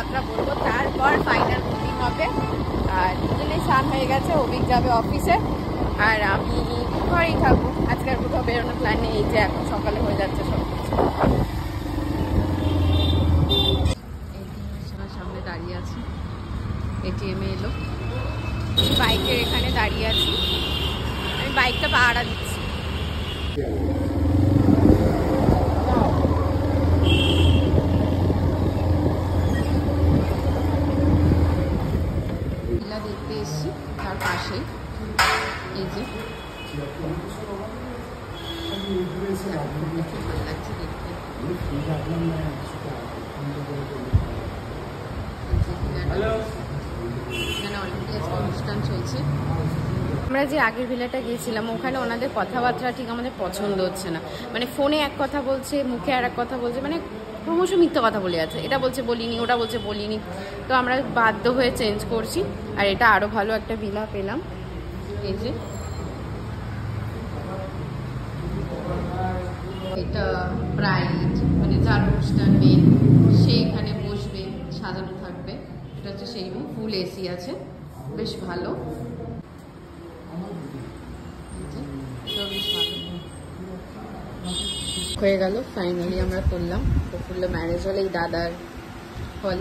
কথাবার্তা বলবো, তারপর ফাইনাল বুকিং হবে। আর দুজনেই স্নান হয়ে গেছে, অভিক যাবে অফিসে আর আমি ঘরেই থাকবো। আজকের কোথাও বেরোনোর প্ল্যান নেই, এই যে এখন সকালে হয়ে যাচ্ছে সব কিছু। সামনে দাঁড়িয়ে আছি, এটিএমে এলো, বাইকের এখানে দাঁড়িয়ে আছি, আমি বাইকটা পাহারা দিচ্ছি। ভিলা দেখতে এসছি, তার পাশেই এই যে ভালো লাগছে দেখতে। এখানে অলরেডি আজকে অনুষ্ঠান চলছে। আমরা যে আগের ভিলাটা গিয়েছিলাম ওখানে ওনাদের কথাবার্তা ঠিক আমাদের পছন্দ হচ্ছে না, মানে ফোনে এক কথা বলছে, মুখে আর এক কথা বলছে, মানে ক্রমশ মিথ্যা কথা বলে আছে, এটা বলছে বলিনি, ওটা বলছে বলিনি। তো আমরা বাধ্য হয়ে চেঞ্জ করছি, আর এটা আরও ভালো একটা ভিলা পেলাম। এই যে এটা প্রাইড, মানে যার অনুষ্ঠান মেন সে এখানে বসবে, সাজানো থাকবে। এটা হচ্ছে সেই রুম, ফুল এসি আছে, বেশ ভালো, হয়ে গেল। ফাইনালি আমরা করলাম প্রফুল্ল ম্যারেজ হল, এই দাদার হল।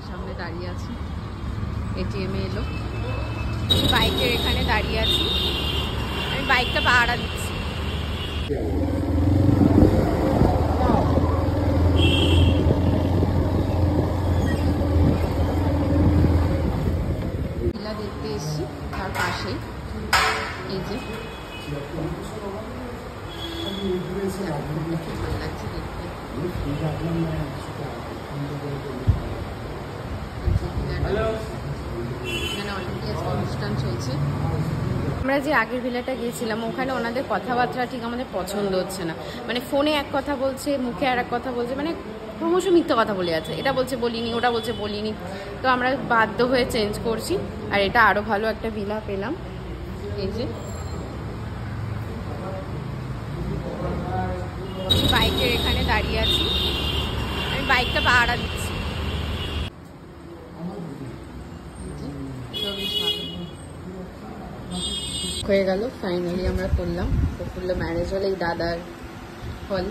সামনে দাঁড়িয়ে আছি, এটিএমে এলো, বাইকের এখানে দাঁড়িয়ে আছি, আমি বাইকটা পাহারা দিচ্ছি। ভিলা দেখতে এসছি, তার পাশেই এই যে ভালো লাগছে দেখতে। এখানে অলরেডি আজকে অনুষ্ঠান চলছে। আমরা যে আগের ভিলাটা গিয়েছিলাম ওখানে ওনাদের কথাবার্তা ঠিক আমাদের পছন্দ হচ্ছে না, মানে ফোনে এক কথা বলছে, মুখে আর এক কথা বলছে, মানে ক্রমশ মিথ্যা কথা বলে আছে, এটা বলছে বলিনি, ওটা বলছে বলিনি। তো আমরা বাধ্য হয়ে চেঞ্জ করছি, আর এটা আরও ভালো একটা ভিলা পেলাম। এই যে বাইকের এখানে দাঁড়িয়ে আছি, আমি বাইকটা পাহারা দিচ্ছি। হয়ে গেল। ফাইনালি আমরা করলাম প্রফুল্ল ম্যারেজ হল, এই দাদার হল।